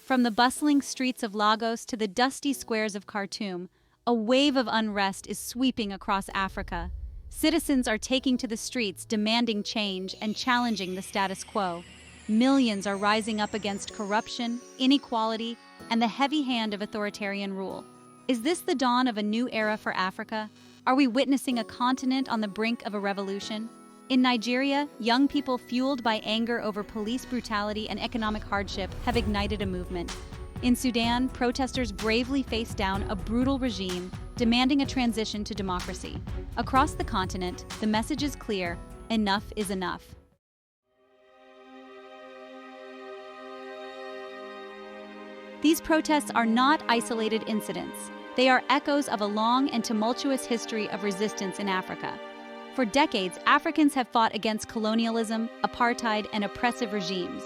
From the bustling streets of Lagos to the dusty squares of Khartoum, a wave of unrest is sweeping across Africa. Citizens are taking to the streets demanding change and challenging the status quo. Millions are rising up against corruption, inequality, and the heavy hand of authoritarian rule. Is this the dawn of a new era for Africa? Are we witnessing a continent on the brink of a revolution? In Nigeria, young people fueled by anger over police brutality and economic hardship have ignited a movement. In Sudan, protesters bravely faced down a brutal regime, demanding a transition to democracy. Across the continent, the message is clear: enough is enough. These protests are not isolated incidents. They are echoes of a long and tumultuous history of resistance in Africa. For decades, Africans have fought against colonialism, apartheid, and oppressive regimes.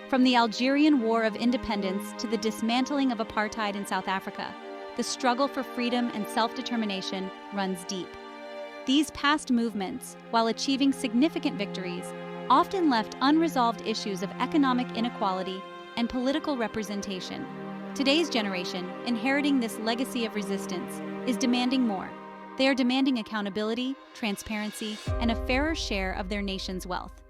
From the Algerian War of Independence to the dismantling of apartheid in South Africa, the struggle for freedom and self-determination runs deep. These past movements, while achieving significant victories, often left unresolved issues of economic inequality and political representation. Today's generation, inheriting this legacy of resistance, is demanding more. They are demanding accountability, transparency, and a fairer share of their nation's wealth.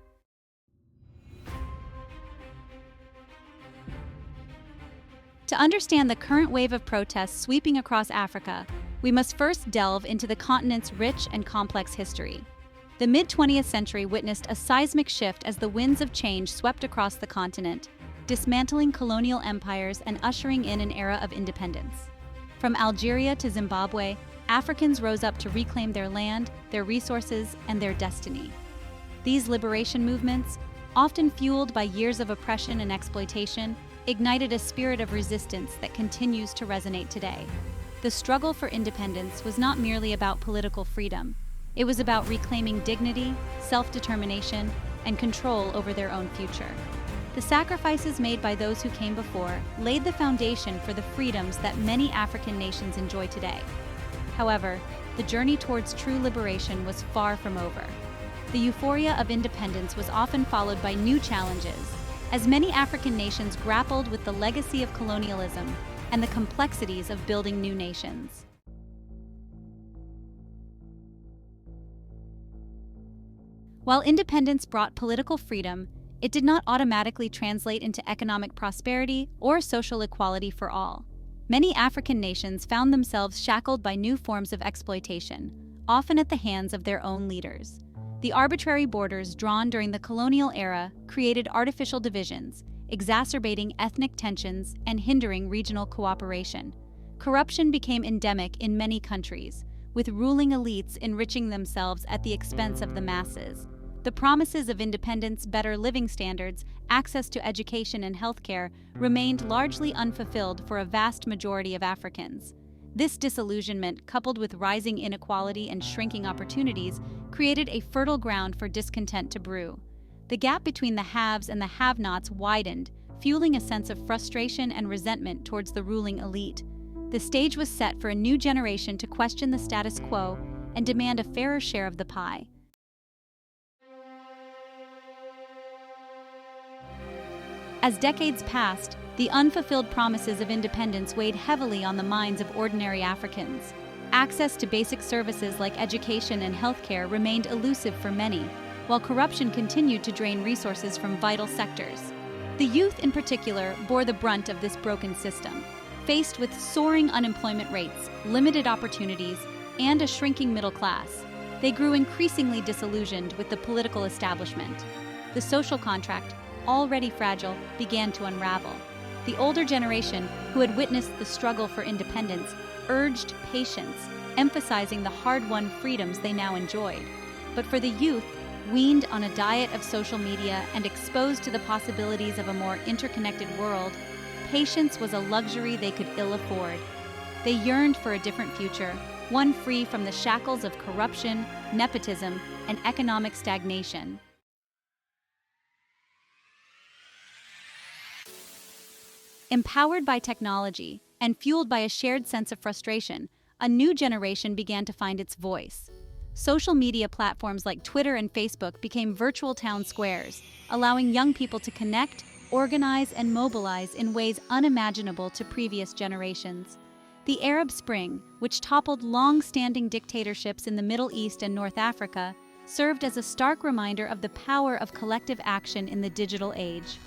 To understand the current wave of protests sweeping across Africa, we must first delve into the continent's rich and complex history. The mid-20th century witnessed a seismic shift as the winds of change swept across the continent, dismantling colonial empires and ushering in an era of independence. From Algeria to Zimbabwe, Africans rose up to reclaim their land, their resources, and their destiny. These liberation movements, often fueled by years of oppression and exploitation, ignited a spirit of resistance that continues to resonate today. The struggle for independence was not merely about political freedom. It was about reclaiming dignity, self-determination, and control over their own future. The sacrifices made by those who came before laid the foundation for the freedoms that many African nations enjoy today. However, the journey towards true liberation was far from over. The euphoria of independence was often followed by new challenges, as many African nations grappled with the legacy of colonialism and the complexities of building new nations. While independence brought political freedom, it did not automatically translate into economic prosperity or social equality for all. Many African nations found themselves shackled by new forms of exploitation, often at the hands of their own leaders. The arbitrary borders drawn during the colonial era created artificial divisions, exacerbating ethnic tensions and hindering regional cooperation. Corruption became endemic in many countries, with ruling elites enriching themselves at the expense of the masses. The promises of independence, better living standards, access to education and healthcare remained largely unfulfilled for a vast majority of Africans. This disillusionment, coupled with rising inequality and shrinking opportunities, created a fertile ground for discontent to brew. The gap between the haves and the have-nots widened, fueling a sense of frustration and resentment towards the ruling elite. The stage was set for a new generation to question the status quo and demand a fairer share of the pie. As decades passed, the unfulfilled promises of independence weighed heavily on the minds of ordinary Africans. Access to basic services like education and healthcare remained elusive for many, while corruption continued to drain resources from vital sectors. The youth, in particular, bore the brunt of this broken system. Faced with soaring unemployment rates, limited opportunities, and a shrinking middle class, they grew increasingly disillusioned with the political establishment. The social contract, already fragile, began to unravel. The older generation, who had witnessed the struggle for independence, urged patience, emphasizing the hard-won freedoms they now enjoyed. But for the youth, weaned on a diet of social media and exposed to the possibilities of a more interconnected world, patience was a luxury they could ill afford. They yearned for a different future, one free from the shackles of corruption, nepotism, and economic stagnation. Empowered by technology and fueled by a shared sense of frustration, a new generation began to find its voice. Social media platforms like Twitter and Facebook became virtual town squares, allowing young people to connect, organize, and mobilize in ways unimaginable to previous generations. The Arab Spring, which toppled long-standing dictatorships in the Middle East and North Africa, served as a stark reminder of the power of collective action in the digital age.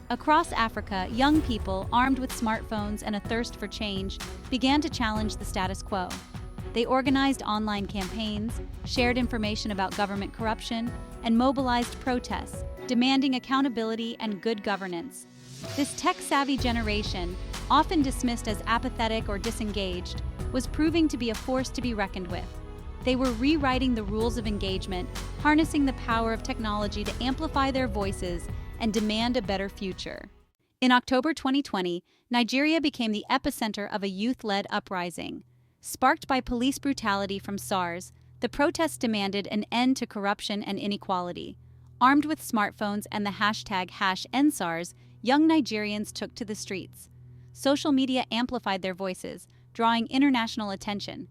Across Africa, young people, armed with smartphones and a thirst for change, began to challenge the status quo. They organized online campaigns, shared information about government corruption, and mobilized protests, demanding accountability and good governance. This tech-savvy generation, often dismissed as apathetic or disengaged, was proving to be a force to be reckoned with. They were rewriting the rules of engagement, harnessing the power of technology to amplify their voices and demand a better future. In October 2020, Nigeria became the epicenter of a youth-led uprising. Sparked by police brutality from SARS, the protests demanded an end to corruption and inequality. Armed with smartphones and the hashtag #EndSARS, young Nigerians took to the streets. Social media amplified their voices, drawing international attention.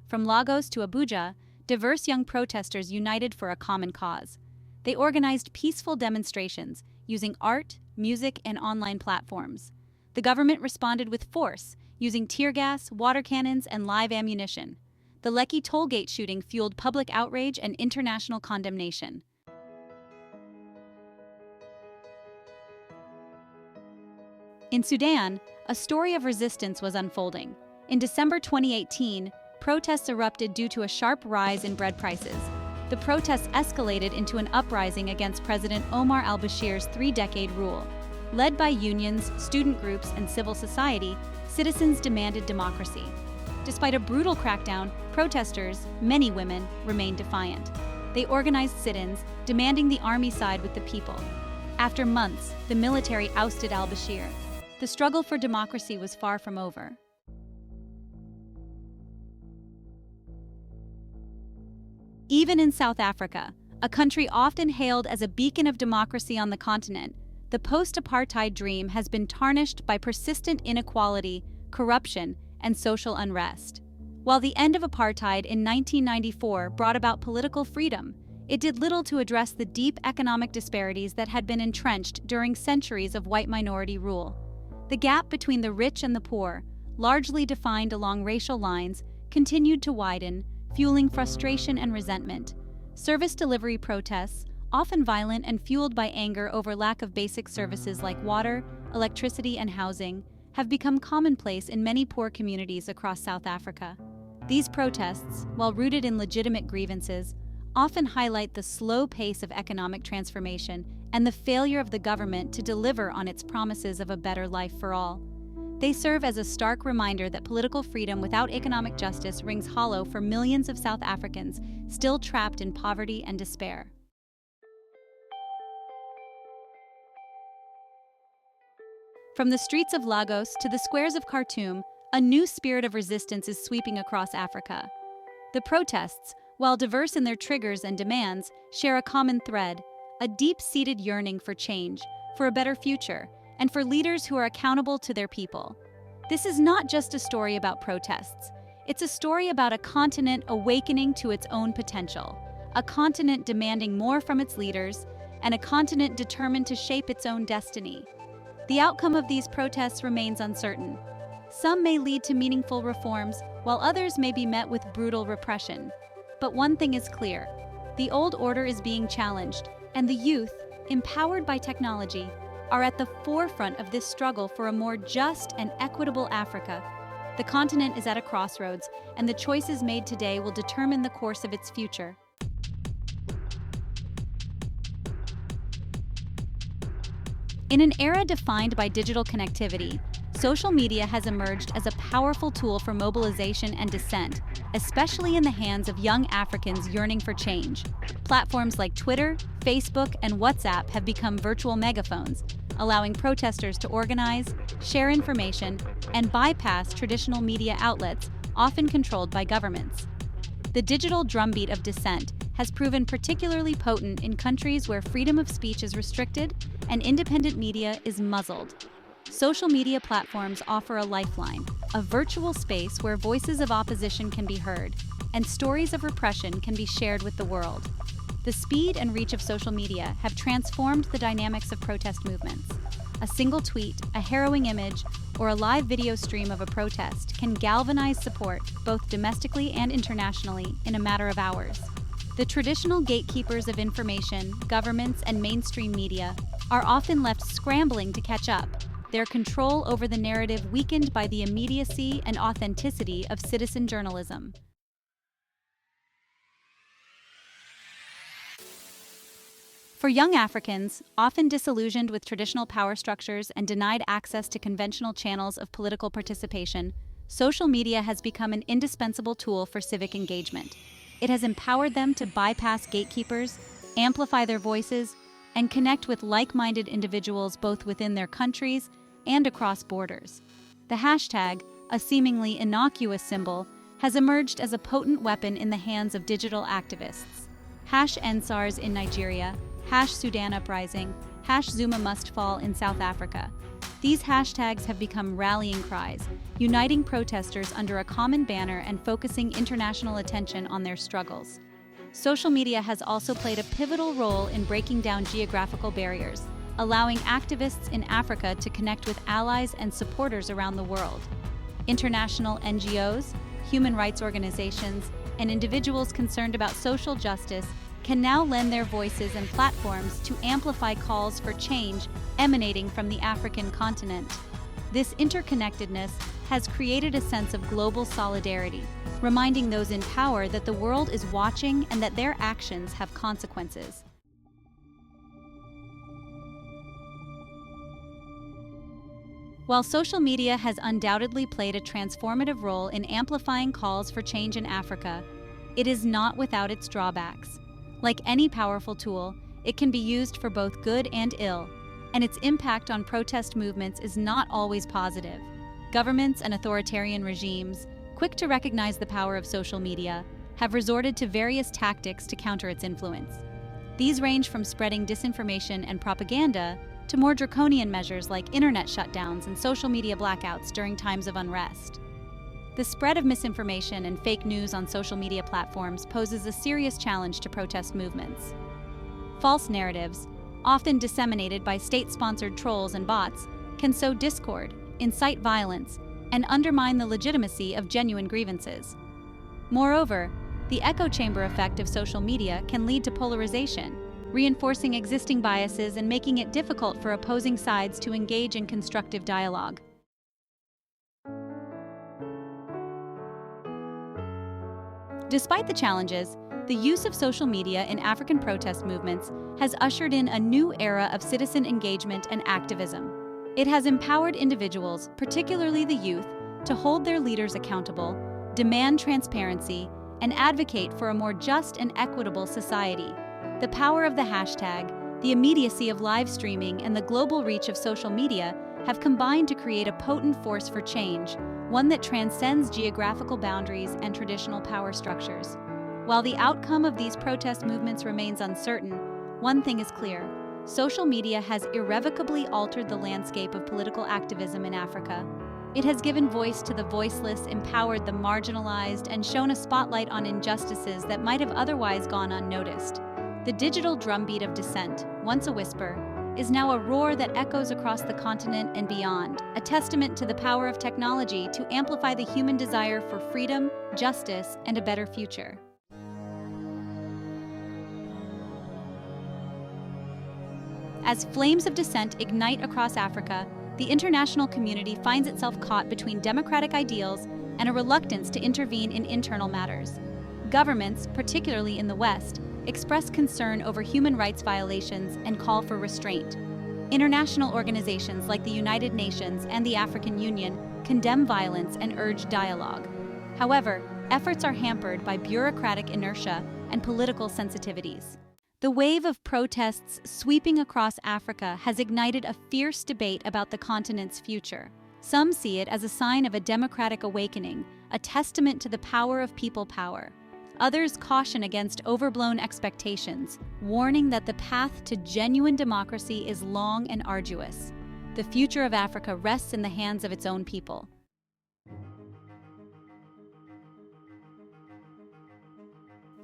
From Lagos to Abuja, diverse young protesters united for a common cause. They organized peaceful demonstrations using art, music, and online platforms. The government responded with force, using tear gas, water cannons, and live ammunition. The Lekki tollgate shooting fueled public outrage and international condemnation. In Sudan, a story of resistance was unfolding. In December 2018, protests erupted due to a sharp rise in bread prices. The protests escalated into an uprising against President Omar al-Bashir's three-decade rule. Led by unions, student groups, and civil society, citizens demanded democracy. Despite a brutal crackdown, protesters, many women, remained defiant. They organized sit-ins, demanding the army side with the people. After months, the military ousted al-Bashir. The struggle for democracy was far from over. Even in South Africa, a country often hailed as a beacon of democracy on the continent, the post-apartheid dream has been tarnished by persistent inequality, corruption, and social unrest. While the end of apartheid in 1994 brought about political freedom, it did little to address the deep economic disparities that had been entrenched during centuries of white minority rule. The gap between the rich and the poor, largely defined along racial lines, continued to widen, fueling frustration and resentment. Service delivery protests, often violent and fueled by anger over lack of basic services like water, electricity, and housing, have become commonplace in many poor communities across South Africa. These protests, while rooted in legitimate grievances, often highlight the slow pace of economic transformation and the failure of the government to deliver on its promises of a better life for all. They serve as a stark reminder that political freedom without economic justice rings hollow for millions of South Africans still trapped in poverty and despair. From the streets of Lagos to the squares of Khartoum, a new spirit of resistance is sweeping across Africa. The protests, while diverse in their triggers and demands, share a common thread: a deep-seated yearning for change, for a better future, and for leaders who are accountable to their people. This is not just a story about protests. It's a story about a continent awakening to its own potential, a continent demanding more from its leaders, and a continent determined to shape its own destiny. The outcome of these protests remains uncertain. Some may lead to meaningful reforms, while others may be met with brutal repression. But one thing is clear: the old order is being challenged, and the youth, empowered by technology, are at the forefront of this struggle for a more just and equitable Africa. The continent is at a crossroads, and the choices made today will determine the course of its future. In an era defined by digital connectivity, social media has emerged as a powerful tool for mobilization and dissent, especially in the hands of young Africans yearning for change. Platforms like Twitter, Facebook, and WhatsApp have become virtual megaphones, allowing protesters to organize, share information, and bypass traditional media outlets often controlled by governments. The digital drumbeat of dissent has proven particularly potent in countries where freedom of speech is restricted and independent media is muzzled. Social media platforms offer a lifeline, a virtual space where voices of opposition can be heard, and stories of repression can be shared with the world. The speed and reach of social media have transformed the dynamics of protest movements. A single tweet, a harrowing image, or a live video stream of a protest can galvanize support, both domestically and internationally, in a matter of hours. The traditional gatekeepers of information, governments, and mainstream media are often left scrambling to catch up, their control over the narrative weakened by the immediacy and authenticity of citizen journalism. For young Africans, often disillusioned with traditional power structures and denied access to conventional channels of political participation, social media has become an indispensable tool for civic engagement. It has empowered them to bypass gatekeepers, amplify their voices, and connect with like-minded individuals both within their countries and across borders. The hashtag, a seemingly innocuous symbol, has emerged as a potent weapon in the hands of digital activists. #EndSARS in Nigeria, #Sudan Uprising, #Zuma Must Fall in South Africa. These hashtags have become rallying cries, uniting protesters under a common banner and focusing international attention on their struggles. Social media has also played a pivotal role in breaking down geographical barriers, allowing activists in Africa to connect with allies and supporters around the world. International NGOs, human rights organizations, and individuals concerned about social justice can now lend their voices and platforms to amplify calls for change emanating from the African continent. This interconnectedness has created a sense of global solidarity, reminding those in power that the world is watching and that their actions have consequences. While social media has undoubtedly played a transformative role in amplifying calls for change in Africa, it is not without its drawbacks. Like any powerful tool, it can be used for both good and ill, and its impact on protest movements is not always positive. Governments and authoritarian regimes, quick to recognize the power of social media, have resorted to various tactics to counter its influence. These range from spreading disinformation and propaganda to more draconian measures like internet shutdowns and social media blackouts during times of unrest. The spread of misinformation and fake news on social media platforms poses a serious challenge to protest movements. False narratives, often disseminated by state-sponsored trolls and bots, can sow discord, incite violence, and undermine the legitimacy of genuine grievances. Moreover, the echo chamber effect of social media can lead to polarization, reinforcing existing biases and making it difficult for opposing sides to engage in constructive dialogue. Despite the challenges, the use of social media in African protest movements has ushered in a new era of citizen engagement and activism. It has empowered individuals, particularly the youth, to hold their leaders accountable, demand transparency, and advocate for a more just and equitable society. The power of the hashtag, the immediacy of live streaming, and the global reach of social media have combined to create a potent force for change, one that transcends geographical boundaries and traditional power structures. While the outcome of these protest movements remains uncertain, one thing is clear: social media has irrevocably altered the landscape of political activism in Africa. It has given voice to the voiceless, empowered the marginalized, and shone a spotlight on injustices that might have otherwise gone unnoticed. The digital drumbeat of dissent, once a whisper, is now a roar that echoes across the continent and beyond, a testament to the power of technology to amplify the human desire for freedom, justice, and a better future. As flames of dissent ignite across Africa, the international community finds itself caught between democratic ideals and a reluctance to intervene in internal matters. Governments, particularly in the West, express concern over human rights violations and call for restraint. International organizations like the United Nations and the African Union condemn violence and urge dialogue. However, efforts are hampered by bureaucratic inertia and political sensitivities. The wave of protests sweeping across Africa has ignited a fierce debate about the continent's future. Some see it as a sign of a democratic awakening, a testament to the power of people power. Others caution against overblown expectations, warning that the path to genuine democracy is long and arduous. The future of Africa rests in the hands of its own people.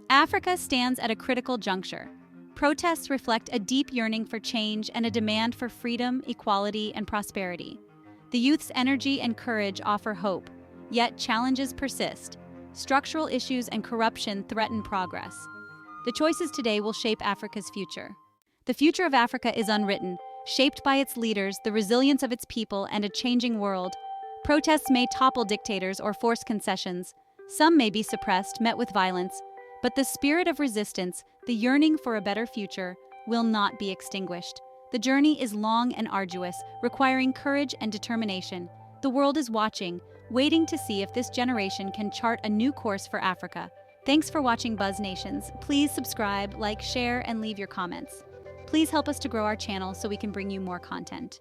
Africa stands at a critical juncture. Protests reflect a deep yearning for change and a demand for freedom, equality, and prosperity. The youth's energy and courage offer hope, yet challenges persist. Structural issues and corruption threaten progress. The choices today will shape Africa's future. The future of Africa is unwritten, shaped by its leaders, the resilience of its people, and a changing world. Protests may topple dictators or force concessions. Some may be suppressed, met with violence. But the spirit of resistance, the yearning for a better future, will not be extinguished. The journey is long and arduous, requiring courage and determination. The world is watching, waiting to see if this generation can chart a new course for Africa. Thanks for watching Buzz Nations. Please subscribe, like, share, and leave your comments. Please help us to grow our channel so we can bring you more content.